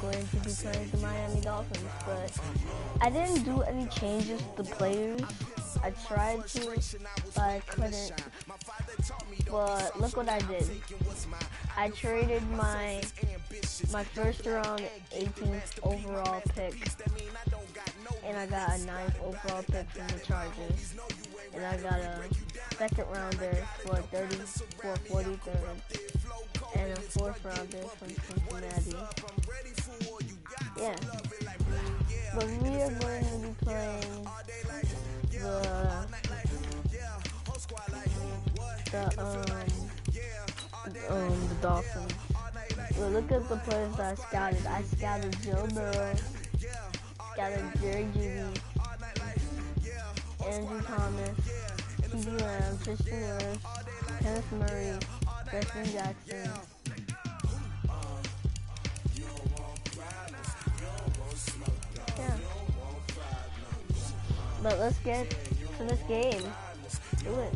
going to be playing the Miami Dolphins, but I didn't do any changes to the players. I tried to, but I couldn't. But look what I did. I traded my first round 18th overall pick, and I got a 9th overall pick from the Chargers, and I got a second rounder for 43rd, and a 4th rounder from Cincinnati. Yeah. But we are going to be playing the Dolphins. Well, look at the players that I scouted. I scouted Joe Burrow, scouted Jerry Judy, Andrew Thomas, T.D. Lamb, Tristan Lewis, Kenneth Murray, Justin Jackson. Yeah. But let's get to this game. Do it.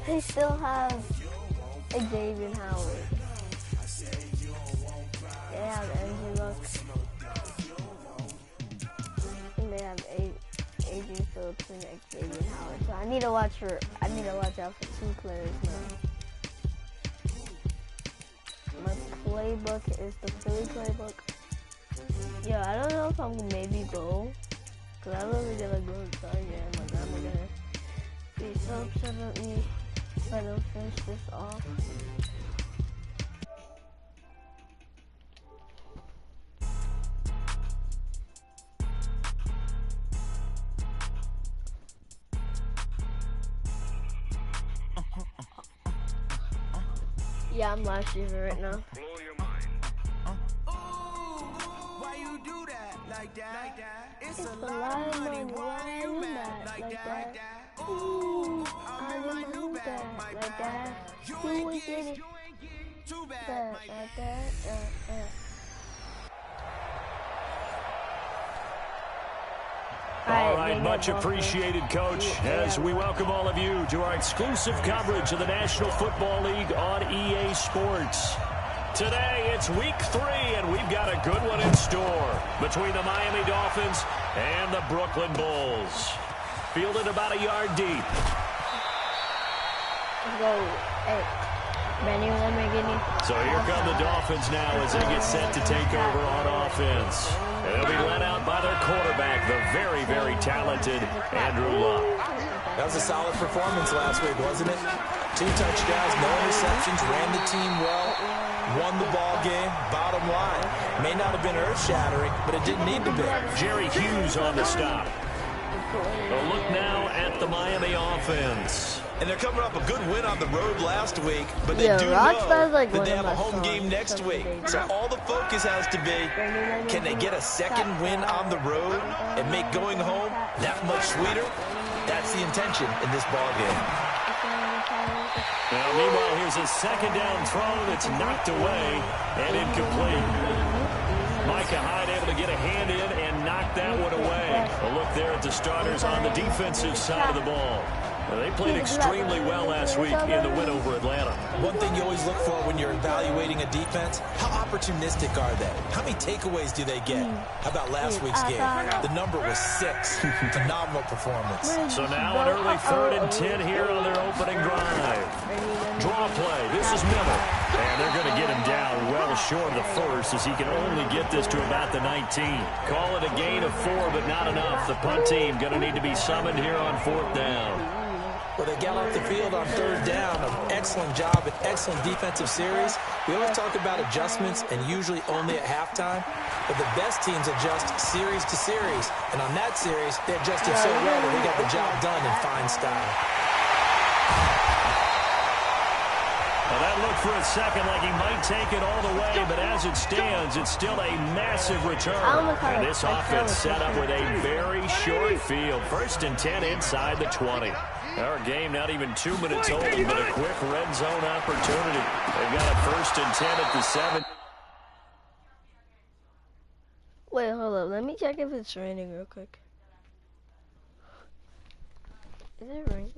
They still have Xavier Howard. They have Andrew Luck. And they have Adrian Phillips and Xavier Howard. So I need to watch out for 2 players now. My playbook is the Philly playbook. Yeah, I don't know if I'm gonna maybe go, cause I really gotta go to Target. My grandma gonna be so upset at me if I don't finish this off. Yeah, I'm live streaming right now. It's a live money, why you mad like that? Ooh, I didn't do that like that. You ain't get it bad like that. All right, much apprecited, Coach, as we welcome all of you to our exclusive coverage of the National Football League on EA Sports. Today, it's week 3, and we've got a good one in store between the Miami Dolphins and the Brooklyn Bulls. Fielded about a yard deep. Let's go. Hey, Benny, let me get me. So here come the Dolphins now as they get set to take over on offense. They'll be led out by their quarterback, the very, very talented Andrew Luck. That was a solid performance last week, wasn't it? 2 touchdowns, no interceptions, ran the team well, won the ball game. Bottom line, may not have been earth-shattering, but it didn't need to be. Jerry Hughes on the stop. A look now at the Miami offense. And they're coming up a good win on the road last week, but they do know like that they have a home game next week. So all the focus has to be, can they get a second win on the road and make going home that much sweeter? That's the intention in this ball game. Now, meanwhile, here's a second down throw that's knocked away and incomplete. Micah Hyde able to get a hand in and knock that one away. A look there at the starters on the defensive side of the ball. Well, they played extremely well last week in the win over Atlanta. One thing you always look for when you're evaluating a defense, how opportunistic are they? How many takeaways do they get? How about last week's game? The number was 6. Phenomenal performance. So now an early 3rd and 10 here on their opening drive. Draw play. This is Miller. And they're going to get him down well short of the first as he can only get this to about the 19. Call it a gain of 4, but not enough. The punt team going to need to be summoned here on 4th down. Well, they got off the field on 3rd down. An excellent job, an excellent defensive series. We always talk about adjustments and usually only at halftime. But the best teams adjust series to series. And on that series, they adjusted so well that they got the job done in fine style. Well, that looked for a second like he might take it all the way, but as it stands, it's still a massive return. And this offense set up with a very short field. 1st and 10 inside the 20. Our game not even 2 minutes old, but a quick red zone opportunity. They've got a 1st and 10 at the 7. Wait, hold up. Let me check if it's raining real quick. Is it raining?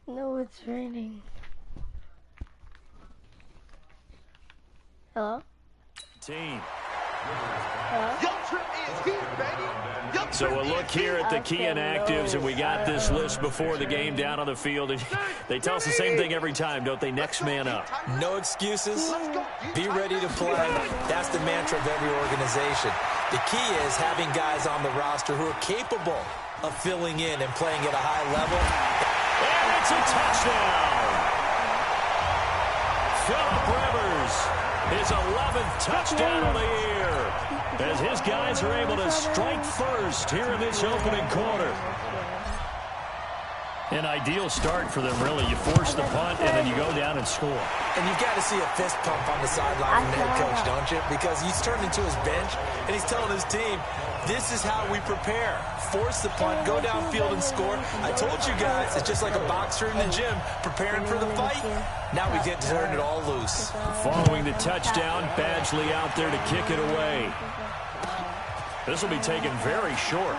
No, it's raining. Hello? Team. So a look here at the key inactives, and we got this list before the game down on the field. And they tell us the same thing every time, don't they? Next man up. No excuses. Be ready to play. That's the mantra of every organization. The key is having guys on the roster who are capable of filling in and playing at a high level. And it's a touchdown. Phillip Rivers, his 11th touchdown of the year, as his guys are able to strike first here in this opening quarter. An ideal start for them, really. You force the punt, and then you go down and score. And you've got to see a fist pump on the sideline from the head coach, don't you? Because he's turned into his bench, and he's telling his team, this is how we prepare. Force the punt, go downfield and score. I told you guys, it's just like a boxer in the gym preparing for the fight. Now we get to turn it all loose. Following the touchdown, Badgley out there to kick it away. This will be taken very short.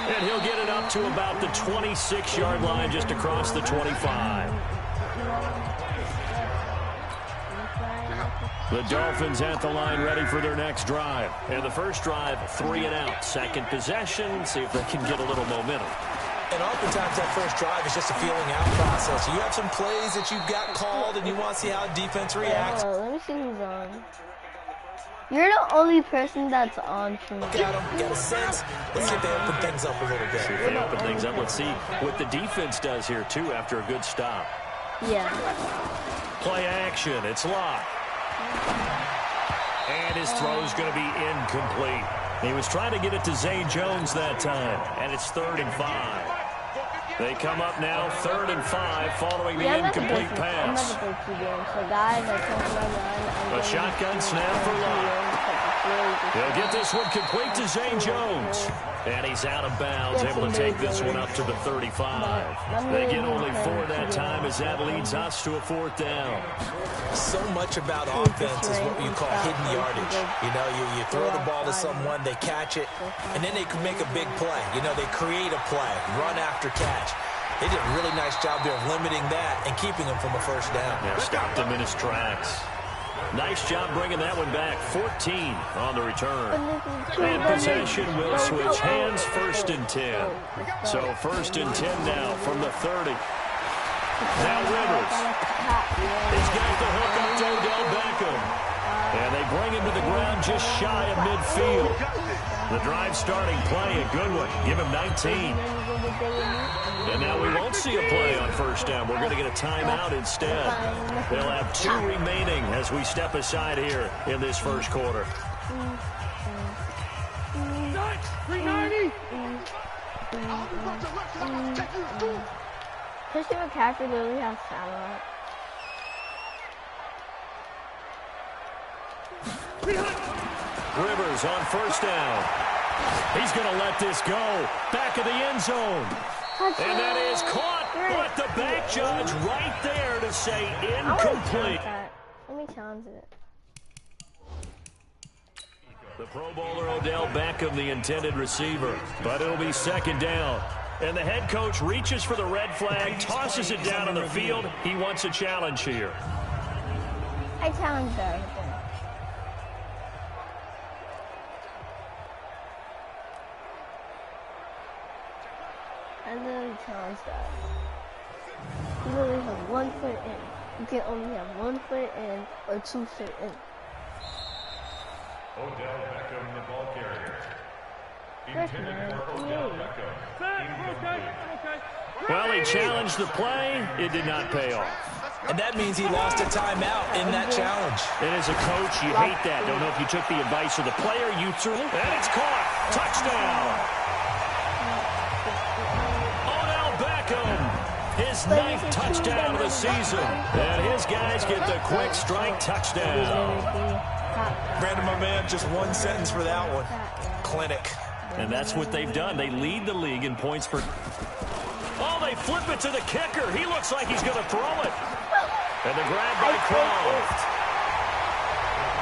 And he'll get it up to about the 26-yard line, just across the 25. The Dolphins at the line, ready for their next drive. And the first drive, 3 and out. Second possession, see if they can get a little momentum. And oftentimes that first drive is just a feeling out process. You have some plays that you've got called, and you want to see how defense reacts. Let me see who's on. You're the only person that's on for me. Look at them, get a sense. Let's see if they open things up a little bit. See if they open things up. Let's see what the defense does here, too, after a good stop. Yeah. Play action. It's locked. And his throw's going to be incomplete. He was trying to get it to Zay Jones that time, and it's 3rd and 5. They come up now, 3rd and 5, following the incomplete pass. A shotgun snap for Locke. He'll get this one complete to Zay Jones. And he's out of bounds, able to take this one up to the 35. They get only 4 that time, as that leads us to a 4th down. So much about offense is what you call hidden yardage. You know, you throw the ball to someone, they catch it, and then they can make a big play. You know, they create a play, run after catch. They did a really nice job there of limiting that and keeping him from a first down. Yeah, stopped him in his tracks. Nice job bringing that one back. 14 on the return. And possession will switch hands, 1st and 10. So 1st and 10 now from the 30. Now Rivers. He's got the hook up to Odell Beckham. And they bring him to the ground just shy of midfield. The drive starting play, a good one. Give him 19. And now we won't see a play on 1st down. We're going to get a timeout instead. They'll have 2 remaining as we step aside here in this first quarter. 390. Christian McCaffrey literally has satellite. Rivers on 1st down. He's going to let this go. Back of the end zone. And that is caught, but the back judge right there to say incomplete. Let me challenge it. The Pro Bowler Odell Beckham, the intended receiver. But it'll be 2nd down. And the head coach reaches for the red flag, tosses it down on the field. He wants a challenge here. I challenge that. I literally challenge that. You literally have 1 foot in. You can only have 1 foot in or 2 foot in. Odell Beckham, the ball carrier. Well, he challenged the play. It did not pay off. And that means he lost a timeout in that challenge. And as a coach, you hate that. Don't know if you took the advice of the player. You threw it. And it's caught. Touchdown. Odell Beckham, his 9th touchdown of the season. And his guys get the quick strike touchdown. Brandon, my man, just 1 sentence for that one. Clinic. And that's what they've done. They lead the league in points per... Oh, they flip it to the kicker. He looks like he's going to throw it. And the grab by Croft.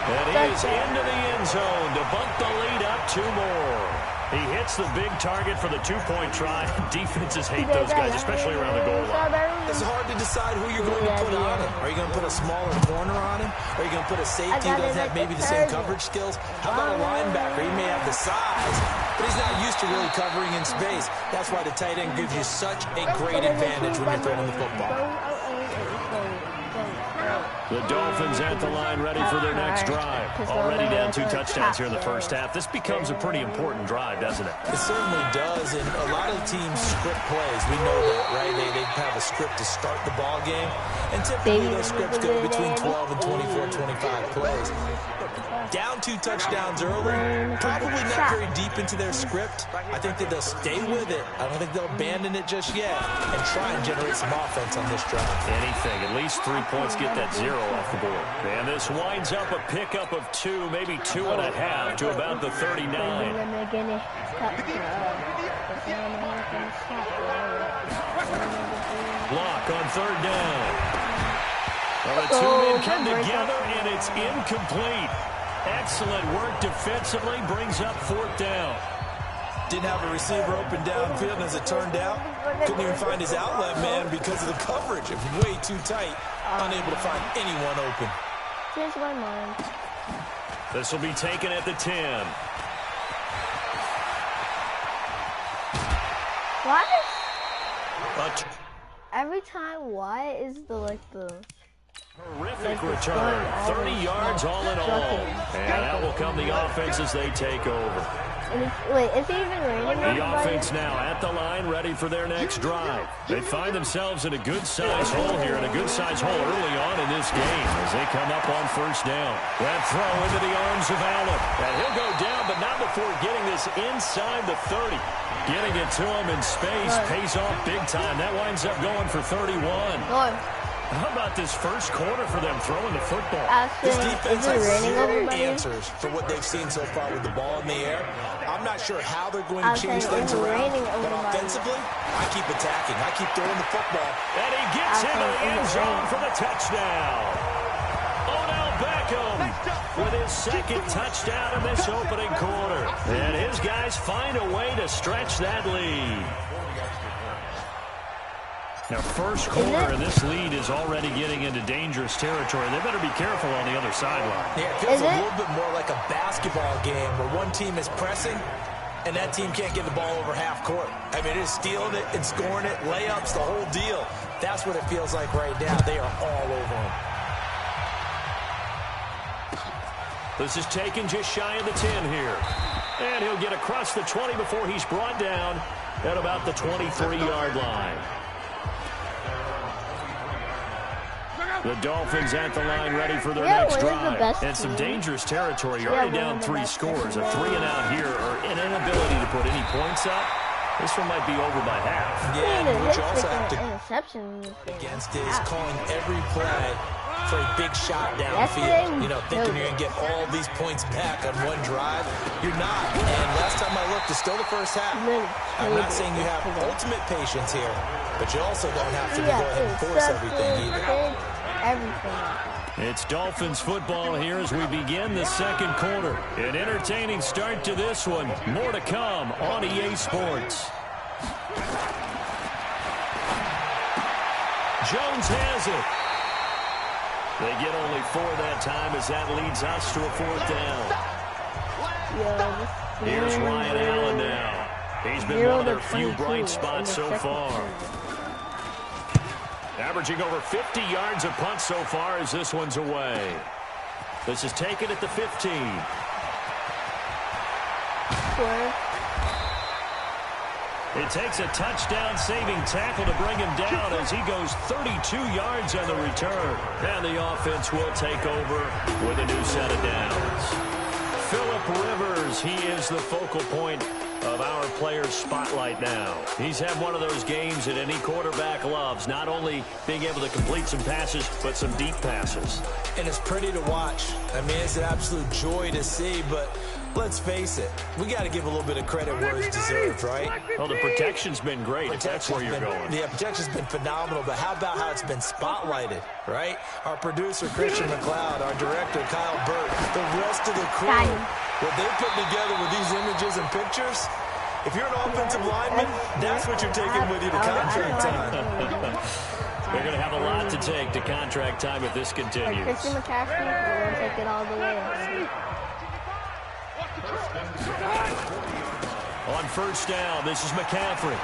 And he is into the end zone to bump the lead up 2 more. He hits the big target for the two-point try. Defenses hate those guys, especially around the goal line. It's hard to decide who you're going to put on him. Are you going to put a smaller corner on him? Are you going to put a safety who doesn't have maybe the same coverage skills? How about a linebacker? He may have the size, but he's not used to really covering in space. That's why the tight end gives you such a great advantage when you're throwing the football. The Dolphins at the line, ready for their next drive. Already down 2 touchdowns here in the first half. This becomes a pretty important drive, doesn't it? It certainly does, and a lot of teams script plays. We know that, right? They have a script to start the ball game, and typically those scripts go between 12 and 24, 25 plays. Down 2 touchdowns early, probably not very deep into their script. I think that they'll stay with it. I don't think they'll abandon it just yet and try and generate some offense on this drive. Anything, at least 3 points, get that 0 off the board. And this winds up a pickup of 2, maybe 2.5 to about the 39. Block on 3rd down. Well, the two men come together, and it's incomplete. Excellent work defensively, brings up 4th down. Didn't have a receiver open downfield, as it turned out. Couldn't even find his outlet man because of the coverage. It was way too tight. Unable to find anyone open. Here's my mind. This will be taken at the 10. What? But Every time, why is the terrific return. 30 yards all in all. And that will come the offense as they take over. Wait, is it even raining? The offense now at the line, ready for their next drive. They find themselves in a good-sized hole here, and a good-sized hole early on in this game as they come up on 1st down. That throw into the arms of Allen. And he'll go down, but not before getting this inside the 30. Getting it to him in space pays off big time. That winds up going for 31. How about this first quarter for them throwing the football? This defense has 0 answers for what they've seen so far with the ball in the air. I'm not sure how they're going to change things around, but offensively, I keep attacking. I keep throwing the football. And he gets into the end zone for the touchdown. Odell Beckham with his 2nd touchdown in this opening quarter. And his guys find a way to stretch that lead. Now, first quarter, and this lead is already getting into dangerous territory. They better be careful on the other sideline. Yeah, it feels a little bit more like a basketball game where one team is pressing and that team can't get the ball over half court. I mean, it is stealing it and scoring it, layups, the whole deal. That's what it feels like right now. They are all over them. This is taken just shy of the 10 here. And he'll get across the 20 before he's brought down at about the 23-yard line. The Dolphins at the line, ready for their next drive. And some dangerous territory. You're already down 3 scores. A 3-and-out here, or an inability to put any points up. This one might be over by half. Yeah, and what you also have to against is calling every play for a big shot downfield. You know, thinking you're going to get all these points back on one drive. You're not. And last time I looked, it's still the first half. I'm not saying you have ultimate patience here, but you also don't have to go ahead and force everything either. It's Dolphins football here as we begin the 2nd quarter. An entertaining start to this one. More to come on EA Sports. Jones has it. They get only 4 that time as that leads us to a 4th down. Here's Ryan Allen now. He's been one of their few bright spots so far. Averaging over 50 yards a punt so far as this one's away. This is taken at the 15. It takes a touchdown-saving tackle to bring him down as he goes 32 yards on the return. And the offense will take over with a new set of downs. Phillip Rivers, he is the focal point of our player's spotlight now. He's had one of those games that any quarterback loves, not only being able to complete some passes, but some deep passes. And it's pretty to watch. I mean, it's an absolute joy to see, but let's face it, we got to give a little bit of credit where it's deserved, right? Well, the protection's been great, if that's where you're going. Yeah, protection's been phenomenal, but how about how it's been spotlighted, right? Our producer, Christian McLeod, our director, Kyle Burt, the rest of the crew. What they put together with these images and pictures, if you're an offensive lineman, that's what you're taking with you to contract time. They're going to have a lot to take to contract time if this continues. Christian McCaffrey, we're going to take it all the way. On first down, this is McCaffrey.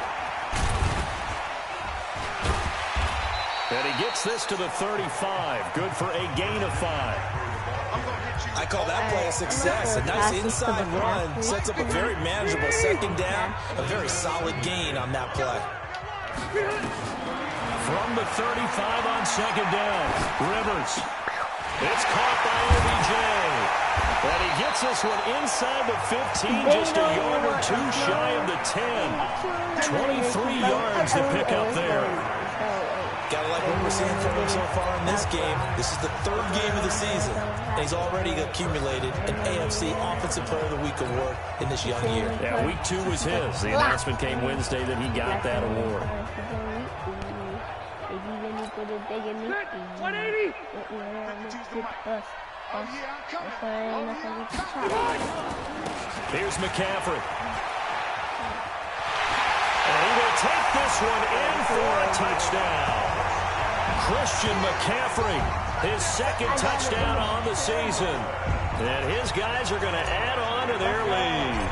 And he gets this to the 35. Good for a gain of 5. I call that play a success. A nice inside run sets up a very manageable second down. A very solid gain on that play. From the 35 on second down, Rivers. It's caught by OBJ. And he gets this one inside the 15, just a yard or two shy of the 10. 23 yards to pick up there. Gotta like what we're seeing from him so far in this game. This is the third game of the season, and he's already accumulated an AFC Offensive Player of the Week award in this young year. Yeah, week 2 was his. The announcement came Wednesday that he got that award. 180. Here's McCaffrey. And he will take this one in for a touchdown. Christian McCaffrey, his second touchdown on the season. And his guys are going to add on to their lead.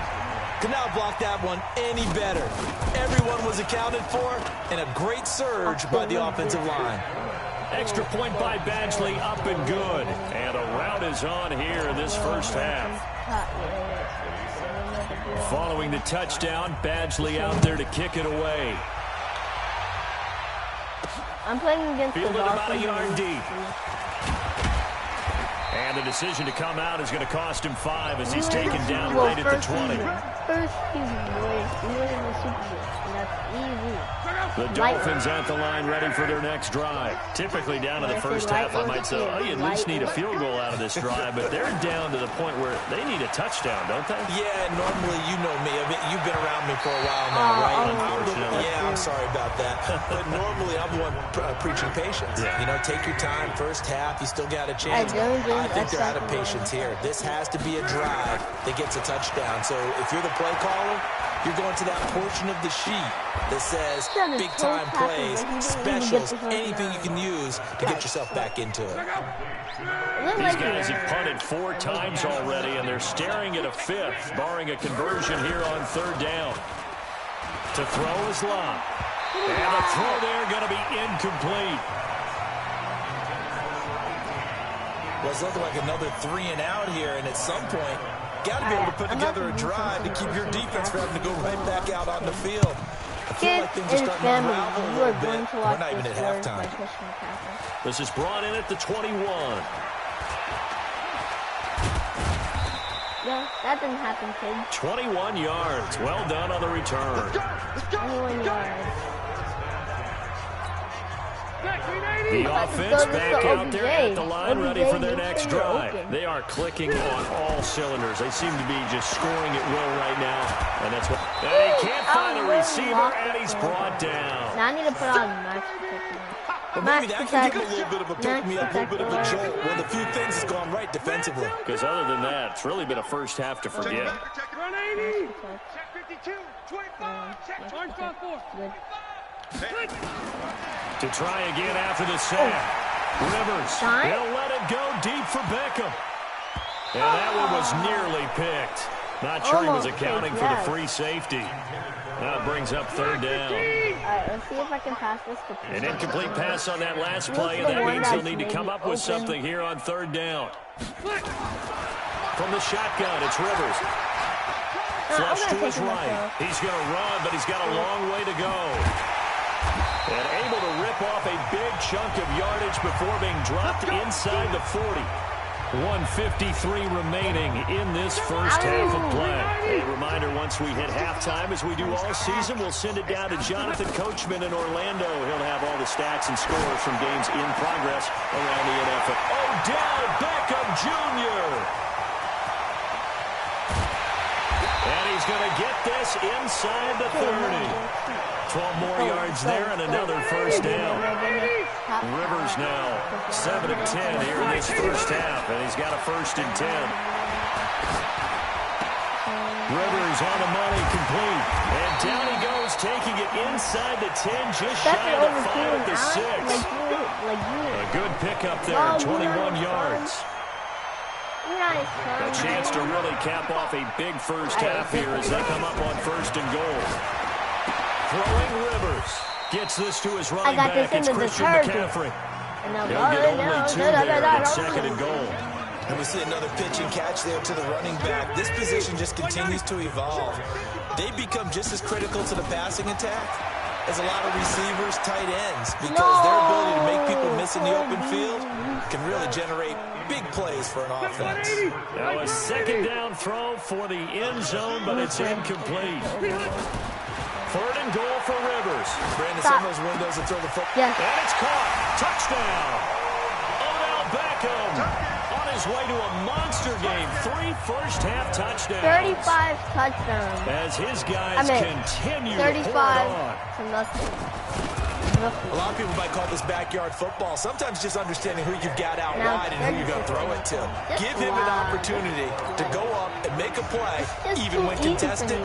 Could not block that one any better. Everyone was accounted for, and a great surge by the offensive line. Extra point by Badgley, up and good. And a rout is on here in this first half. Following the touchdown, Badgley out there to kick it away. I'm playing against the Fielded about a Dolphins. yard deep. And the decision to come out is going to cost him 5 as he's taken down right at the 20. First season, boys. We were in the Super Bowl, and that's easy. The Dolphins at the line ready for their next drive. Typically down to the first half, I might say, oh, you at least need a field goal out of this drive, but they're down to the point where they need a touchdown, don't they? Yeah, normally, you know me. You've been around me for a while now, right? Unfortunately. Yeah, I'm sorry about that. But normally, I'm the one preaching patience. Yeah. You know, take your time. First half, you still got a chance. I think they're out of patience here. This has to be a drive that gets a touchdown. So if you're the play caller, you're going to that portion of the sheet that says big-time plays, specials, anything you can use to get yourself back into it. These guys have punted 4 times already, and they're staring at a 5th, barring a conversion here on third down. To throw is Lott. And the throw there going to be incomplete. Well, it's looking like another 3 and out here, and at some point, got to be able to put together a drive to keep your defense from having to go right back out on the field. I feel like things are starting to unravel a little bit. We're not even at halftime. This is brought in at the 21. Yeah, that didn't happen, kid. 21 yards. Well done on the return. 21 yards. The offense back out there at the line, ready for their next drive. They are clicking on all cylinders. They seem to be just scoring at will right now. And that's what. And he can't find a receiver, and he's brought down. Now I need to put on max protection. But maybe that can give him a little bit of a pick-me-up, a little bit of a jolt. Well, the few things has gone right defensively. Because other than that, it's really been a first half to forget. 180. Check 52. 25. Check 25. To try again after the sack. Rivers, he'll let it go deep for Beckham. And that one was nearly picked. Not sure he was accounting for the free safety. Now it brings up third down. All right, let's see if I can pass this to An incomplete pass on that last play, and that means he'll need to come up with something here on third down. From the shotgun, it's Rivers. Flush to his right. He's going to run, but he's got a long way to go. And able to rip off a big chunk of yardage before being dropped inside the 40. 1:53 remaining in this first half of play. A reminder, once we hit halftime, as we do all season, we'll send it down to Jonathan Coachman in Orlando. He'll have all the stats and scores from games in progress around the NFL. Odell Beckham Jr. And he's going to get this inside the 30. 12 more yards there and another first down. Rivers now 7 of 10 here in this first half, and he's got a 1st and 10. Rivers on the money, complete. And down he goes, taking it inside the 10, just shy of the 5 at the 6. A good pickup there, 21 yards. A chance to really cap off a big first half here as they come up on 1st and goal. Throwing Rivers. Gets this to his running back. It's Christian McCaffrey. He'll get only 2 there at 2nd and goal. And we see another pitch and catch there to the running back. This position just continues to evolve. They become just as critical to the passing attack as a lot of receivers, tight ends, because their ability to make people miss in the open field can really generate big plays for an offense. Now a 2nd down throw for the end zone, but it's incomplete. 3rd and goal for Rivers. Brandon, some of those windows to throw the football. And it's caught. Touchdown. Odell Beckham. On his way to a monster game. 3 first-half touchdowns. 35 touchdowns. As his guys continue to 35 pour to nothing. A lot of people might call this backyard football. Sometimes just understanding who you've got out wide and who you're going to throw it to. Give him an opportunity to go up and make a play, even when contested.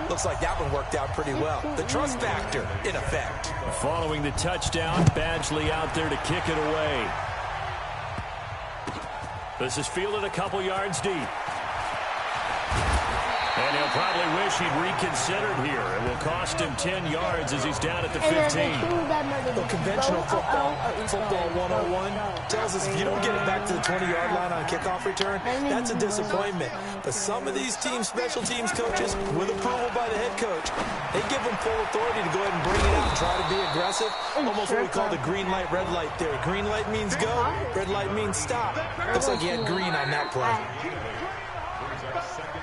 Looks like that one worked out pretty well. The trust factor in effect. Following the touchdown, Badgley out there to kick it away. This is fielded a couple yards deep. And he'll probably wish he'd reconsidered here. It will cost him 10 yards as he's down at the 15. Well, conventional football 101 tells us if you don't get it back to the 20-yard line on a kickoff return, that's a disappointment. But some of these special teams coaches, with approval by the head coach, they give them full authority to go ahead and bring it out and try to be aggressive. Almost what we call the green light, red light theory. Green light means go, red light means stop. Looks like he had green on that play.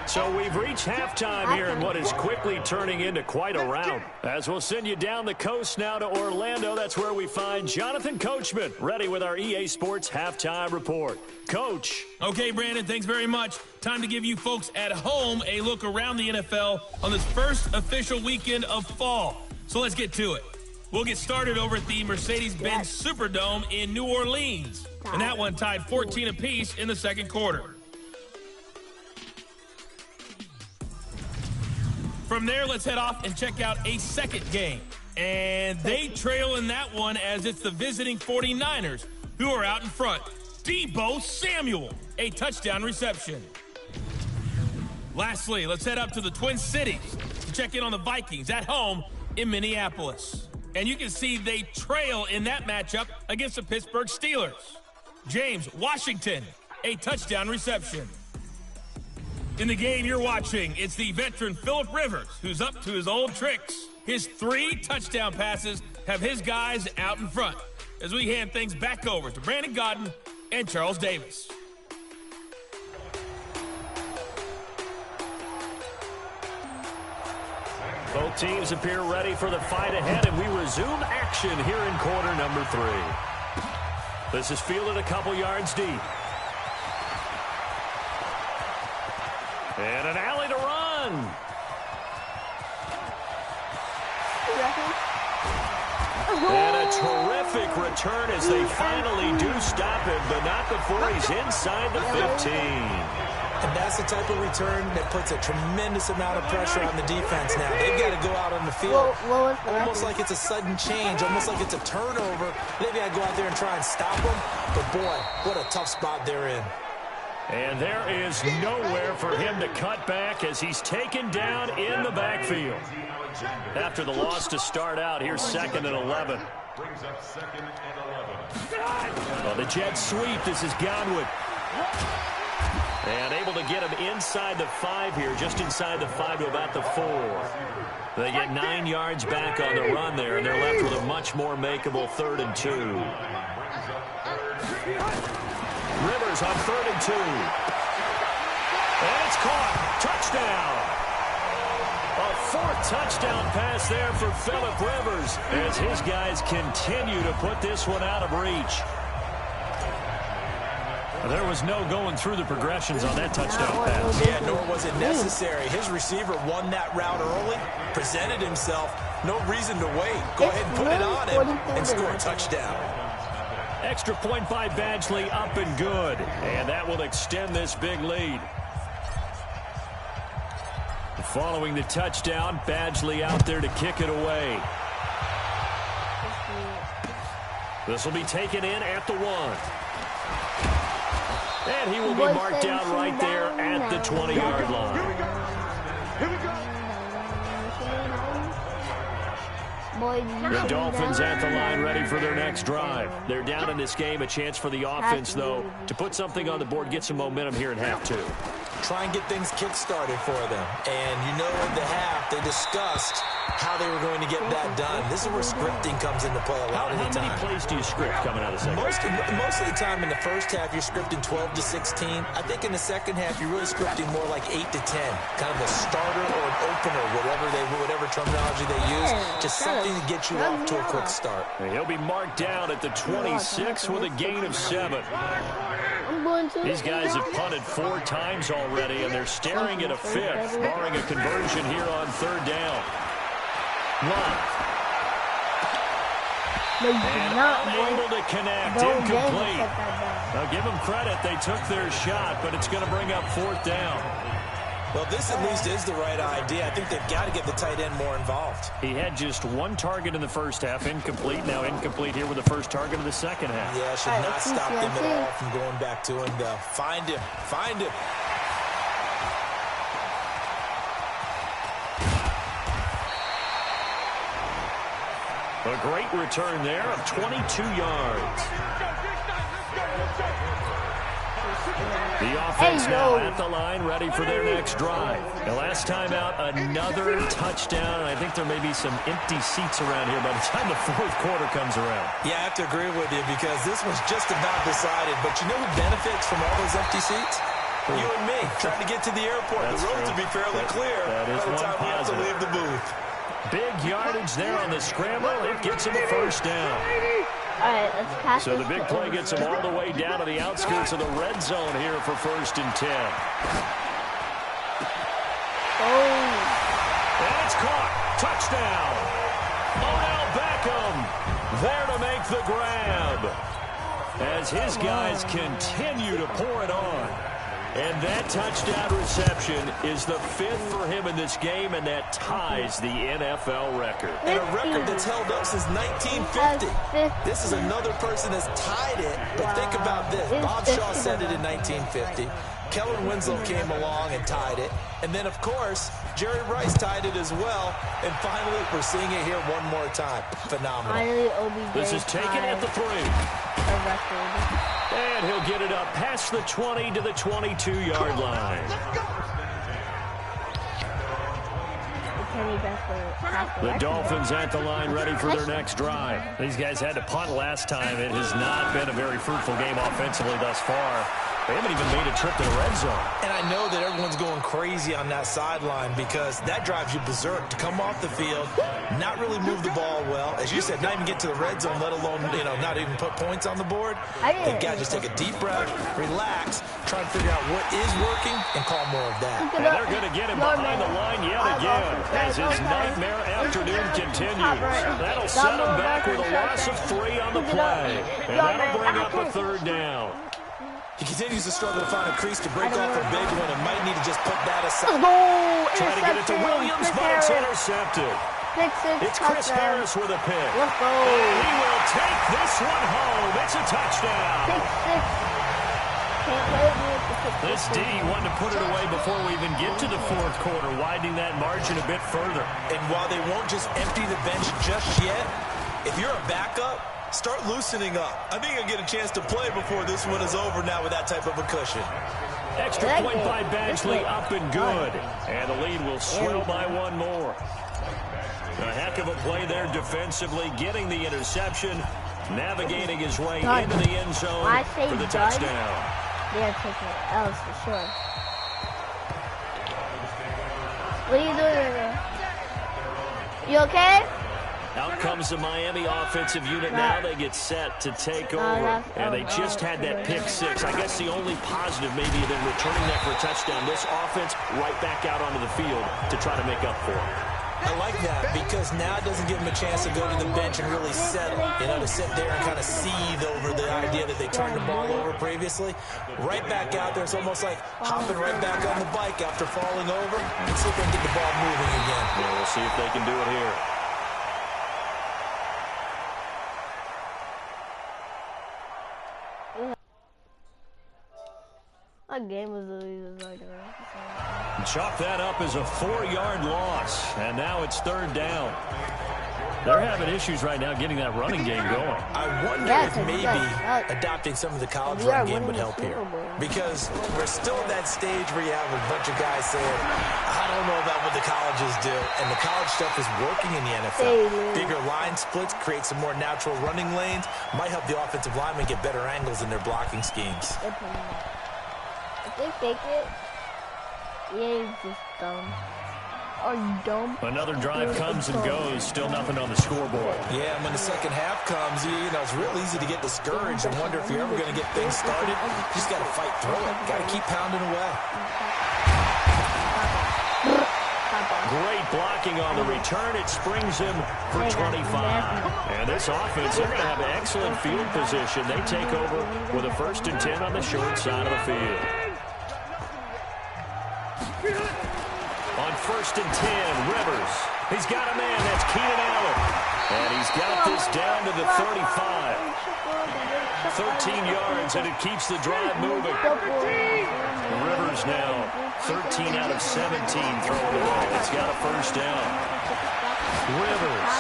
So we've reached halftime here in what is quickly turning into quite a round. As we'll send you down the coast now to Orlando, that's where we find Jonathan Coachman, ready with our EA Sports Halftime Report. Coach. Okay, Brandon, thanks very much. Time to give you folks at home a look around the NFL on this first official weekend of fall. So let's get to it. We'll get started over at the Mercedes-Benz Superdome in New Orleans. And that one tied 14 apiece in the second quarter. From there, let's head off and check out a second game. And they trail in that one as it's the visiting 49ers who are out in front. Deebo Samuel, a touchdown reception. Lastly, let's head up to the Twin Cities to check in on the Vikings at home in Minneapolis. And you can see they trail in that matchup against the Pittsburgh Steelers. James Washington, a touchdown reception. In the game you're watching, it's the veteran Phillip Rivers, who's up to his old tricks. His 3 touchdown passes have his guys out in front as we hand things back over to Brandon Godden and Charles Davis. Both teams appear ready for the fight ahead, and we resume action here in quarter number 3. This is fielded a couple yards deep. And an alley to run. And a terrific return as they finally do stop him, but not before he's inside the 15. And that's the type of return that puts a tremendous amount of pressure on the defense now. They've got to go out on the field almost like it's a sudden change, almost like it's a turnover. They've got to go out there and try and stop them. But, boy, what a tough spot they're in. And there is nowhere for him to cut back as he's taken down in the backfield. After the loss to start out, here's 2nd and 11. Well, the jet sweep, this is Godwin. And able to get him inside the 5 here, just inside the 5 to about the 4. They get 9 yards back on the run there, and they're left with a much more makeable 3rd and 2. Rivers on 3rd and 2. And it's caught. Touchdown. A 4th touchdown pass there for Phillip Rivers as his guys continue to put this one out of reach. There was no going through the progressions on that touchdown pass. Yeah, nor was it necessary. His receiver won that route early, presented himself. No reason to wait. Go ahead and put it on him and score a touchdown. Extra point by Badgley, up and good. And that will extend this big lead. Following the touchdown, Badgley out there to kick it away. This will be taken in at the 1. And he will be marked down right there at the 20-yard line. Here we go. The Dolphins at the line ready for their next drive. They're down in this game. A chance for the offense, though, to put something on the board, get some momentum here in half 2. Try and get things kick-started for them. And you know in the half, they discussed how they were going to get that done. This is where scripting comes into play a lot of the time. How many plays do you script coming out of second? Most of the time in the first half, you're scripting 12 to 16. I think in the second half, you're really scripting more like 8 to 10. Kind of a starter or an opener, whatever terminology they use. Just something to get you off to a quick start. And he'll be marked down at the 26 with a gain of 7. These guys have punted 4 times already, and they're staring at a 5th, barring a conversion here on 3rd down. And unable to connect, incomplete. Now give them credit, they took their shot, but it's going to bring up 4th down. Well, this at least is the right idea. I think they've got to get the tight end more involved. He had just 1 target in the first half, incomplete. Now incomplete here with the first target of the second half. Yeah, should not stop them at all from going back to him. Find him. A great return there of 22 yards. The offense now at the line, ready for their next drive. The last time out, another touchdown. I think there may be some empty seats around here by the time the 4th quarter comes around. Yeah, I have to agree with you because this was just about decided. But you know who benefits from all those empty seats? You and me, trying to get to the airport. The roads will be fairly clear by the time we have to leave the booth. Big yardage there on the scramble. It gets him a first down. All right, let's pass. So the big play gets him all the way down to the outskirts of the red zone here for 1st and 10. And it's caught. Touchdown. Odell Beckham there to make the grab as his guys continue to pour it on. And that touchdown reception is the 5th for him in this game, and that ties the NFL record. And a record that's held up since 1950. This is another person that's tied it, but think about this. Bob Shaw said it in 1950. Kellen Winslow came along and tied it. And then, of course, Jerry Rice tied it as well. And finally, we're seeing it here one more time. Phenomenal. This is taken at the 3. And he'll get it up past the 20 to the 22-yard line. The Dolphins at the line ready for their next drive. These guys had to punt last time. It has not been a very fruitful game offensively thus far. They haven't even made a trip to the red zone. And I know that everyone's going crazy on that sideline because that drives you berserk to come off the field, not really move the ball well. As you said, not even get to the red zone, let alone, not even put points on the board. They've got to just take a deep breath, relax, try to figure out what is working, and call more of that. And they're going to get him behind the line yet again as his nightmare afternoon continues. That'll set him back with a loss of 3 on the play. And that'll bring up a 3rd down. He continues to struggle to find a crease to break off a big one and might need to just put that aside. Trying to get it to Williams, but it's intercepted. It's Chris Harris with a pick. Let's go. And he will take this one home. It's a touchdown. This D wanted to put it away before we even get to the 4th quarter, widening that margin a bit further. And while they won't just empty the bench just yet, if you're a backup, start loosening up. I think you'll get a chance to play before this one is over now with that type of a cushion. Extra point by Badgley, up and good. And the lead will swell by 1 more. A heck of a play there defensively, getting the interception, navigating his way into the end zone for the touchdown. They're taking L's for sure. What are you doing right now? You okay? Out comes the Miami offensive unit now. They get set to take over. And they just had that pick 6. I guess the only positive maybe than returning that for a touchdown. This offense right back out onto the field to try to make up for it. I like that because now it doesn't give him a chance to go to the bench and really settle, to sit there and kind of seethe over the idea that they turned the ball over previously. Right back out there, it's almost like hopping right back on the bike after falling over and see if they can get the ball moving again. Yeah, we'll see if they can do it here. That game was like Chalk that up as a 4-yard loss, and now it's third down. They're having issues right now getting that running game going. I wonder if maybe adopting some of the college run game would help here. Because we're still at that stage where you have a bunch of guys saying, I don't know about what the colleges do. And the college stuff is working in the NFL. Bigger line splits, create some more natural running lanes. Might help the offensive linemen get better angles in their blocking schemes. If they fake it, yeah, it's just dumb. Or dumb. Another drive comes and goes. Still nothing on the scoreboard. Yeah, and when the second half comes, it's real easy to get discouraged and wonder if you're ever going to get things started. You just got to fight through it. Got to keep pounding away. Great blocking on the return. It springs him for 25. And this offense, they're going to have an excellent field position. They take over with a 1st and 10 on the short side of the field. On 1st and 10, Rivers. He's got a man. That's Keenan Allen. And he's got this down to the 35. 13 yards, and it keeps the drive moving. Rivers now 13 out of 17 throwing the ball. It's got a 1st down. Rivers.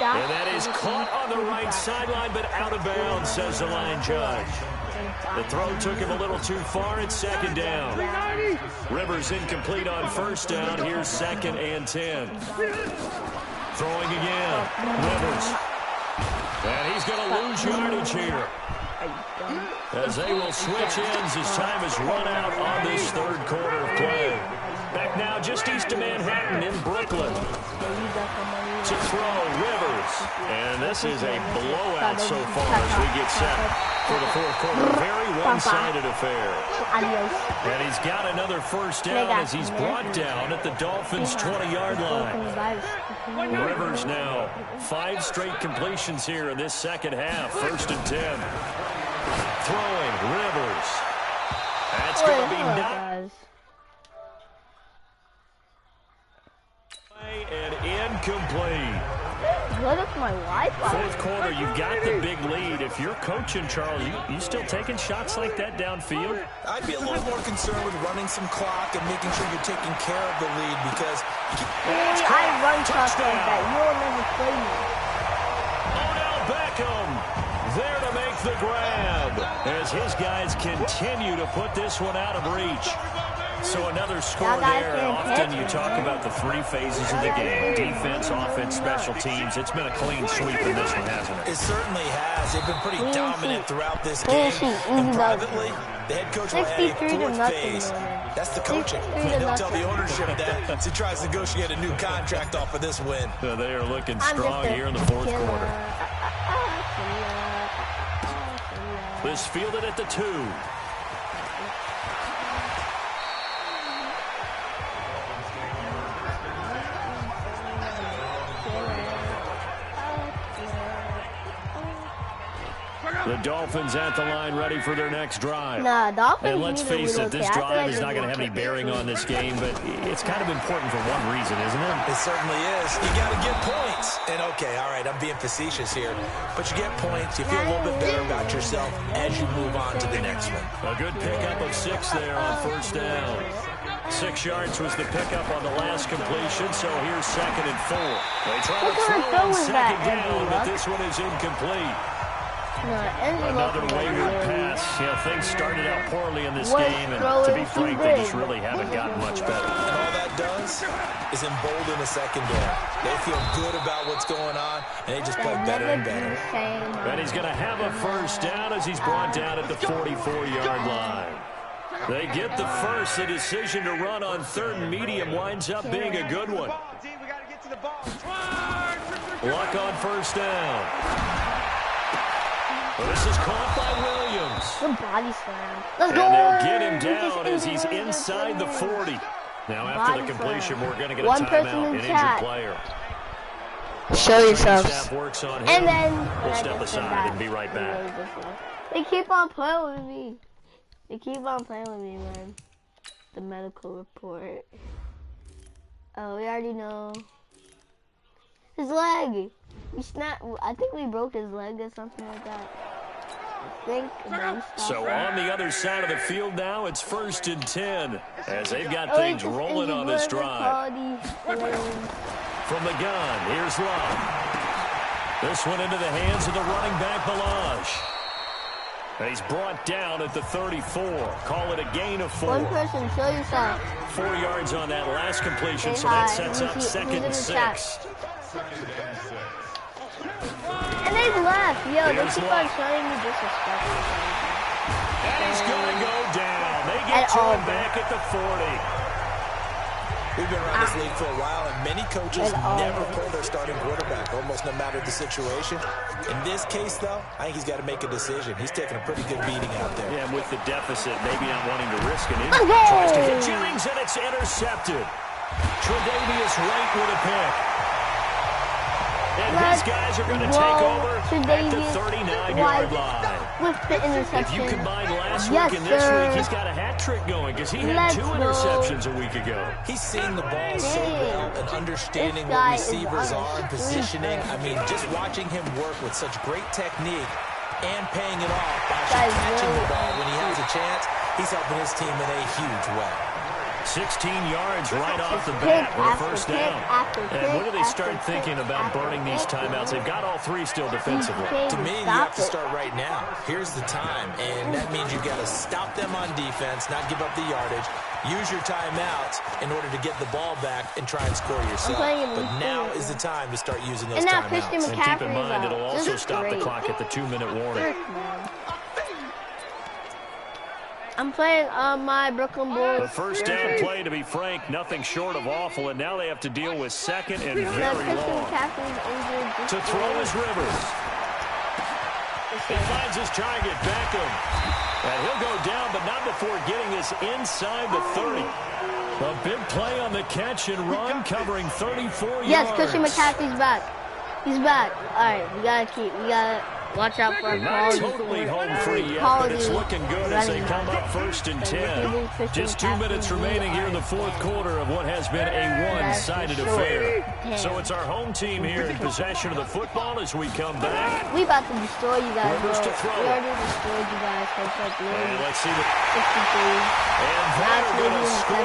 And that is caught on the right sideline, but out of bounds, says the line judge. The throw took him a little too far. It's 2nd down. Rivers incomplete on 1st down. Here's 2nd and 10. Throwing again. Rivers. And he's going to lose yardage here. As they will switch ends as time has run out on this 3rd quarter of play. Back now just east of Manhattan in Brooklyn. To throw, Rivers. And this is a blowout so far as we get set for the 4th quarter. Very one-sided affair. And he's got another 1st down as he's brought down at the Dolphins' 20-yard line. Rivers now 5 straight completions here in this second half. 1st and 10. Throwing, Rivers. That's going to be not. And incomplete. What if my Wi-Fi? 4th quarter, you've got the big lead. If you're coaching, Charles, you still taking shots like that downfield? I'd be a little more concerned with running some clock and making sure you're taking care of the lead because... I run shots like that. You'll never play me. Odell Beckham there to make the grab as his guys continue to put this one out of reach. So another score there. Often you talk about the 3 phases of the game. Defense, offense, special teams. It's been a clean sweep in this one, hasn't it? It certainly has. They've been pretty dominant throughout this game. And privately, the head coach will add a 4th phase. That's the coaching. He'll tell the ownership that as he tries to negotiate a new contract off of this win. So they are looking strong here in the 4th quarter. This fielded at the 2. The Dolphins at the line ready for their next drive. And let's face it, this drive is not going to have any bearing on this game, but it's kind of important for one reason, isn't it? It certainly is. You got to get points. And okay, all right, I'm being facetious here, but you get points, you feel a little bit better about yourself as you move on to the next one. A good pickup of 6 there on 1st down. 6 yards was the pickup on the last completion, so here's 2nd and 4. They try to throw on 2nd down, but this one is incomplete. Another wayward pass. Things started out poorly in this game, and to be frank, they just really haven't gotten much better. And all that does is embolden the secondary. They feel good about what's going on, and they just play better and better. And he's going to have a 1st down as he's brought down at the 44-yard line. They get the 1st. The decision to run on 3rd and medium winds up being a good one. Luck on 1st down. This is caught by Williams. Good body slam. Let's go. And they'll get him down as he's inside the 40. Now, after the completion, we're going to get a One person timeout, in an chat. injured player. Show yourselves. Staff works on him. And then we'll step aside and be right back. They keep on playing with me. They keep on playing with me, man. The medical report. Oh, we already know. His leg. We snapped. I think we broke his leg or something like that. I think. So on the other side of the field now, it's 1st and 10 as they've got things rolling on this drive. From the gun, here's Love. This one into the hands of the running back, Balaj. He's brought down at the 34. Call it a gain of 4. One person, show yourself. 4 yards on that last completion, so that sets up 2nd and 6. And they left. Yo, they keep on showing me disrespect. And he's going to go down. They get to him back at the 40. We've been around this league for a while, and many coaches never pull their starting quarterback, almost no matter the situation. In this case, though, I think he's got to make a decision. He's taking a pretty good beating out there. Yeah, and with the deficit, maybe not wanting to risk an injury. Tries to hit Jennings, and it's intercepted. Tre'Davious Wright with a pick. And these guys are going to take over at the 39-yard line. With the interception. If you combine last week and this week, he's got a hat trick going because he had 2 interceptions a week ago. He's seeing the ball so well and understanding what receivers are and positioning. I mean, just watching him work with such great technique and paying it off by catching the ball when he has a chance, he's helping his team in a huge way. 16 yards right off the bat with a first down. And when do they start thinking about burning these timeouts? They've got all 3 still defensively. To me, you have to start right now. Here's the time, and that means you've got to stop them on defense, not give up the yardage. Use your timeouts in order to get the ball back and try and score yourself. But now is the time to start using those timeouts. And keep in mind, it'll also stop the clock at the 2-minute warning. I'm playing on my Brooklyn Bulls. The first down play, to be frank, nothing short of awful, and now they have to deal with 2nd and very long. To throw is Rivers. He finds his target, Beckham. And he'll go down, but not before getting us inside the 30. A big play on the catch and run, covering 34 yards. Yes, Christian McCaffrey's back. He's back. All right, we gotta watch out for our quality. Not totally home free yet, but it's looking good as they come up 1st and 10. Just 2 minutes remaining here in the 4th quarter of what has been a one-sided affair. So it's our home team here in possession of the football as we come back. We about to destroy you guys, bro. To throw. We already destroyed you guys. And let's see what... 63. And they're going to score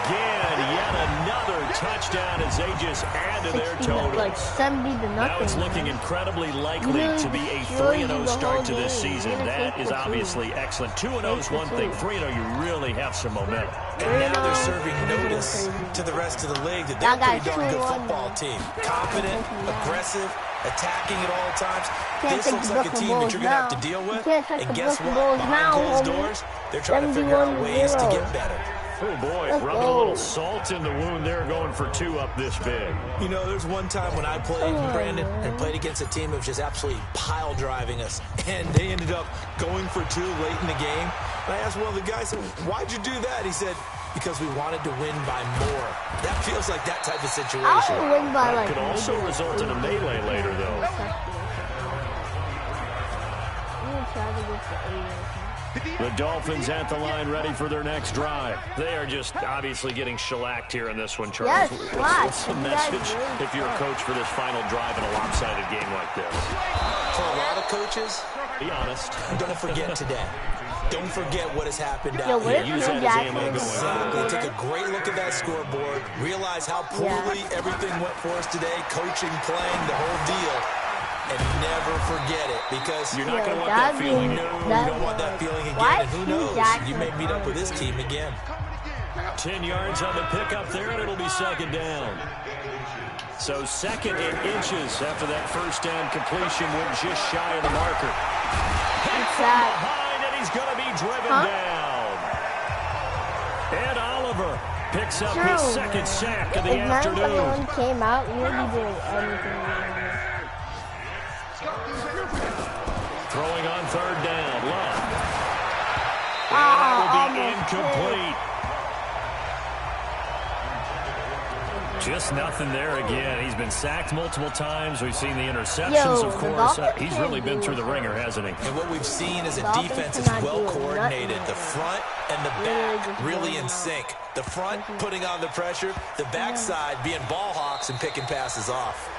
again. Yet another touchdown as they just add to their total. Like 70 to nothing. Now it's looking incredibly likely to be a 3-0 start to this season. That is obviously excellent. 2-0 is one thing. 3-0, you really have some momentum. And now they're serving notice to the rest of the league that they're a pretty darn good football team. Confident, aggressive, attacking at all times. This looks like a team that you're going to have to deal with. And guess what? Behind closed doors, they're trying to figure out ways to get better. Oh, boy, rubbing a little salt in the wound there, going for 2 up this big. You know, there's one time when I played, Brandon, and played against a team that was just absolutely pile driving us, and they ended up going for 2 late in the game. And I asked one of the guys, why'd you do that? He said, because we wanted to win by more. That feels like that type of situation. I win by like could also result in a melee later, though. I'm going to try to get to 8. The Dolphins at the line, ready for their next drive. They are just obviously getting shellacked here in this one, Charles. Yes, what's the message if you're a coach for this final drive in a lopsided game like this? For a lot of coaches, be honest. Don't forget today. Don't forget what has happened out here. Use that as ammo going forward. Take a great look at that scoreboard. Realize how poorly everything went for us today. Coaching, playing, the whole deal. And never forget it, because you're not going to want that feeling. No, you don't want that feeling again. And who knows? You may meet up with this team again. 10 yards on the pickup there, and it'll be 2nd down. So 2nd and inches after that first down completion went just shy of the marker. Hit from behind, and he's going to be driven down. And Oliver picks up his 2nd sack of the afternoon. If none came out, you would be doing anything. Throwing on 3rd down, Love. And that will be incomplete. Just nothing there again. He's been sacked multiple times. We've seen the interceptions, of course. He's really been through the ringer, hasn't he? And what we've seen is a defense is well coordinated. The front and the back really in sync. The front putting on the pressure, the backside being ball hawks and picking passes off.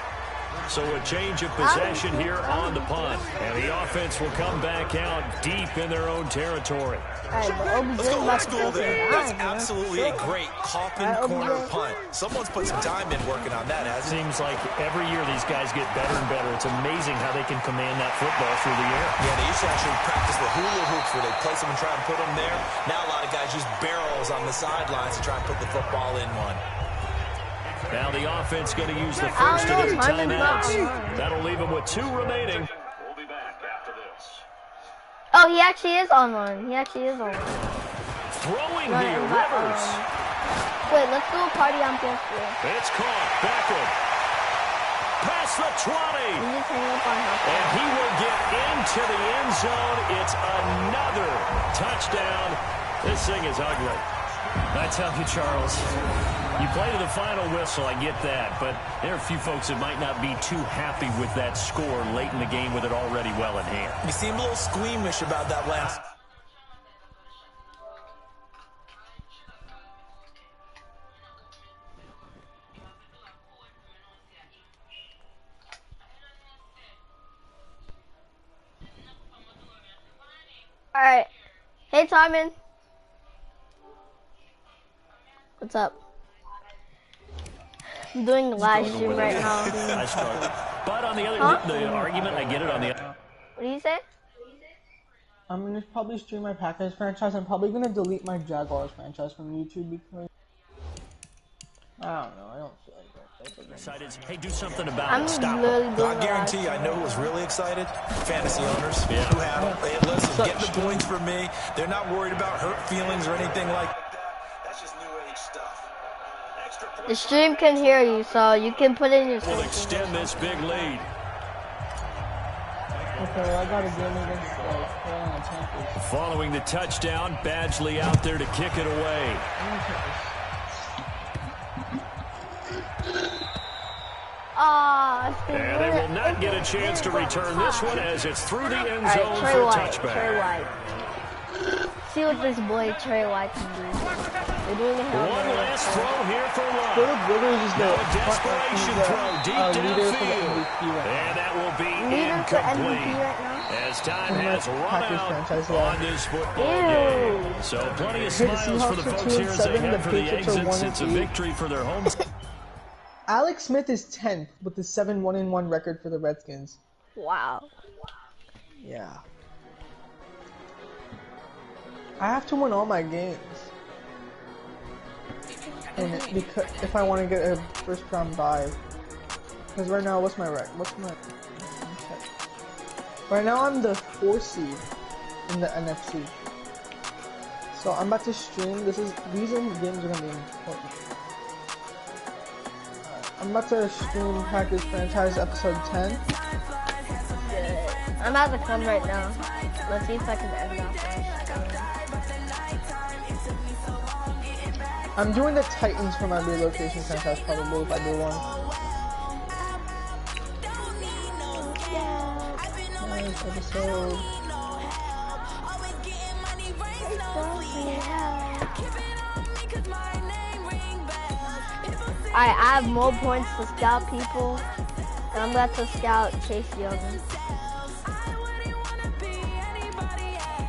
So a change of possession here on the punt. And the offense will come back out deep in their own territory. Let's go old school there. That's absolutely a great coffin corner punt. Someone's put some time in working on that, hasn't it? Seems like every year these guys get better and better. It's amazing how they can command that football through the air. Yeah, they used to actually practice the hula hoops where they place them and try and put them there. Now a lot of guys use barrels on the sidelines to try and put the football in one. Now the offense going to use the first of their timeouts. That'll leave them with 2 remaining. We'll be back after this. Oh, he actually is on one. He actually is on one. Throwing here, Rivers. Wait, let's do a party on PS4. It's caught. Beckham. Past the 20. You just hang up on him. And he will get into the end zone. It's another touchdown. This thing is ugly. I tell you, Charles, you play to the final whistle, I get that, but there are a few folks that might not be too happy with that score late in the game with it already well in hand. You seem a little squeamish about that last. All right. Hey, Simon. What's up? I'm doing the live stream right now. I started. But on the other, the argument, I get it on the other. What do you say? I'm gonna probably stream my Packers franchise. I'm probably gonna delete my Jaguars franchise from YouTube because I don't know. I don't feel like that. Excited. Hey, do something about I'm it. Stop literally it. doing I guarantee you, I know who was really excited. Fantasy owners who have them. Hey, listen, get the points for me. They're not worried about hurt feelings or anything like that. That's just new age stuff. The stream can hear you, so you can put in your. We'll extend this big lead. Okay, well, I got a game against Carolina Panthers. Following the touchdown, Badgley out there to kick it away. And they will not get a chance to return this one as it's through the end zone for a touchback. Trey White. See what this boy Trey White can do. They're doing a One last throw here for Love. Philip Rivers is the Desperation throw deep downfield. And that will be incomplete. As time has run out on this football game. So plenty of smiles for the folks here as they head for the exits. It's a victory for their home. Alex Smith is 10th with the 7-1-1 record for the Redskins. Wow. Yeah. I have to win all my games. And because if I want to get a first round bye. Because right now, what's my record? Right now I'm the 4th seed in the NFC. So I'm about to stream. These games are gonna be important. I'm about to stream Packers franchise episode 10. Good. I'm about to come right now. Let's see if I can end off first. I'm doing the Titans for my relocation franchise probably if I do one. Nice episode. Alright, I have more points to scout people, and I'm about to scout Chase Young.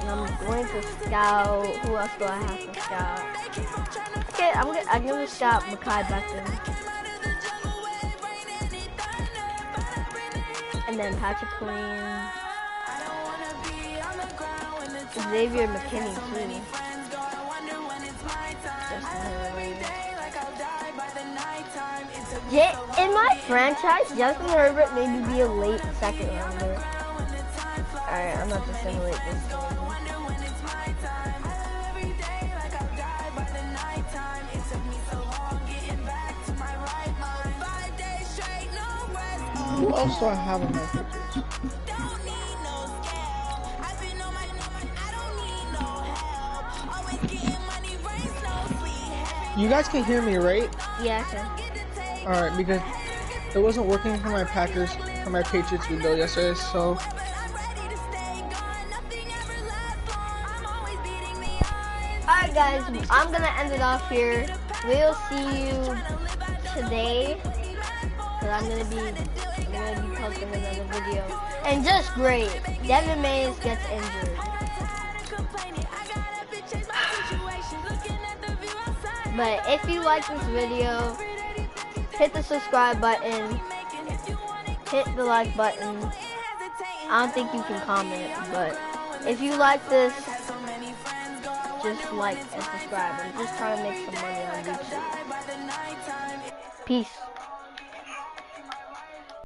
And I'm going to scout, who else do I have to scout? Okay, I'm gonna scout Mekhi Becton. And then Patrick Queen. Xavier McKinney too. In my franchise, Justin Herbert maybe be a late second rounder. Alright, I'm about to simulate this game. Who else do I have in my pictures? You guys can hear me, right? Yeah, I can. Alright, because it wasn't working for my Patriots video yesterday, so Alright guys, I'm gonna end it off here. We'll see you today, because I'm gonna be posting another video. And just great, Devin Mays gets injured. But if you like this video, hit the subscribe button, hit the like button. I don't think you can comment, but if you like this, just like and subscribe. I'm just trying to make some money on YouTube. Peace.